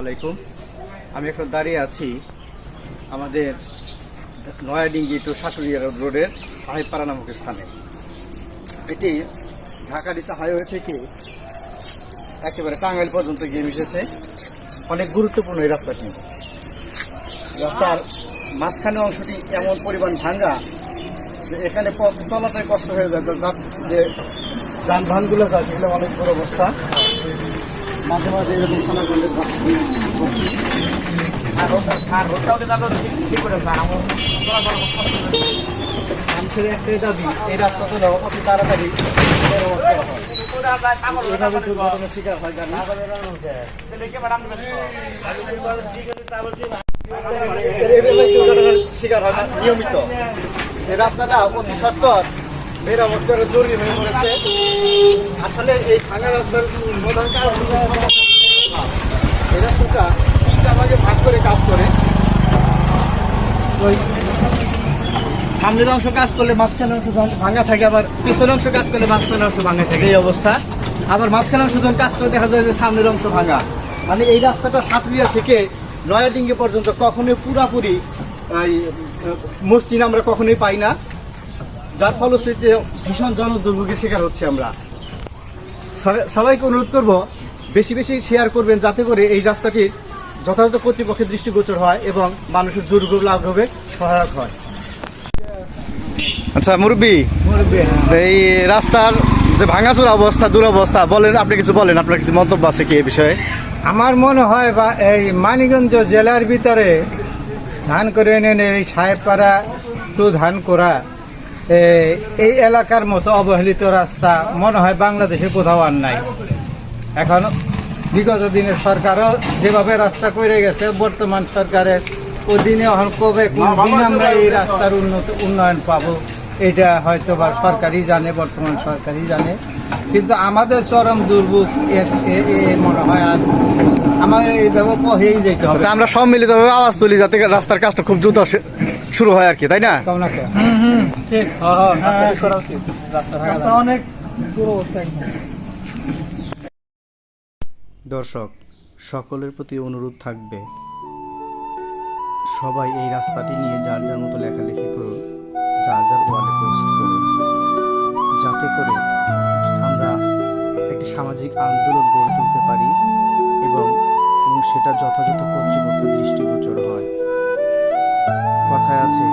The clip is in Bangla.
আলাইকুম। আমি এখন দাঁড়িয়ে আছি আমাদের নয়াডিঙ্গি টু সাটুরিয়া রোডের সাহেবপাড়া নামক স্থানে। এটি ঢাকা ডিসা হাইওয়ে থেকে একেবারে টাঙ্গাইল পর্যন্ত গিয়ে মিশেছে। অনেক গুরুত্বপূর্ণ এই রাস্তাটি। রাস্তার মাঝখানে অংশটি এমন পরিমাণ ভাঙ্গা যে এখানে পথ চলাটাই কষ্ট হয়ে যায়। যে যানবাহনগুলো যায় সেগুলো অনেক বড় অবস্থা। মাঝে মাঝে এরকম খানা করলে মানুষের একটাই দাবি এই রাস্তাতে অতি তাড়াতাড়ি এভাবে দুর্ঘটনার শিকার হয় শিকার হয় না নিয়মিত। এই রাস্তাটা অতি সত্তর মেরামত করে জরুরি হয়ে পড়েছে। আসলে এই ভাঙা রাস্তার প্রধান কারণ এই রাস্তাটা আমাকে ভাগ করে কাজ করে। ওই সামনের অংশ কাজ করলে মাঝখানে অংশ ভাঙা থাকে, আবার পিছনের অংশ কাজ করলে মাঝখানে অংশ ভাঙা থাকে। এই অবস্থা। আবার মাঝখানে অংশ যখন কাজ করে দেখা যায় যে সামনের অংশ ভাঙা। মানে এই রাস্তাটা সাটুরিয়া থেকে নয়াডিঙ্গি পর্যন্ত কখনোই পুরাপুরি মসৃণ আমরা কখনোই পাই না, যার ফলশ্রুতিতে ভীষণ জনদুর্ভোগের শিকার হচ্ছে আমরা। সবাইকে অনুরোধ করব বেশি বেশি শেয়ার করবেন, যাতে করে এই রাস্তাটির যথাযথ কর্তৃপক্ষের দৃষ্টিগোচর হয় এবং মানুষের দুর্ভোগ লাঘবে সহায়ক হয়। আচ্ছা মুরব্বী, এই রাস্তার যে ভাঙাচোরা অবস্থা, দুরবস্থা, বলেন আপনি কিছু বলেন, আপনার কিছু মন্তব্য আছে কি এ বিষয়ে? আমার মনে হয় বা এই মানিকগঞ্জ জেলার ভিতরে ধান করে এনে এই সাহেবপাড়া টু ধানকোড়া এই এলাকার মতো অবহেলিত রাস্তা মনে হয় বাংলাদেশে কোথাও আর নাই। এখন বিগত দিনের সরকারও যেভাবে রাস্তা করে গেছে, বর্তমান সরকারের অধীনে এখন কবে কোন দিন আমরা এই রাস্তার উন্নয়ন পাবো এটা হয়তো বা সরকারই জানে, বর্তমান সরকারই জানে। কিন্তু আমাদের চরম দুর্ভোগ মনে হয় আর আমাদের এইভাবে হয়েই যেতে হবে। আমরা সম্মিলিতভাবে আওয়াজ তুলি যাতে রাস্তার কাজটা খুব দ্রুত শুরু হয় আর কি, তাই না? দর্শক সকলের প্রতি অনুরোধ থাকবে, সবাই এই রাস্তাটি নিয়ে যার যার মতো লেখালেখি করুন, যার যার ওয়ার্ডে পোস্ট করুন, যাতে করে আমরা একটি সামাজিক আন্দোলন গড়ে তুলতে পারি এবং সেটা যথাযথ কর্তৃপক্ষের দৃষ্টিগোচর হয়। কথায় আছে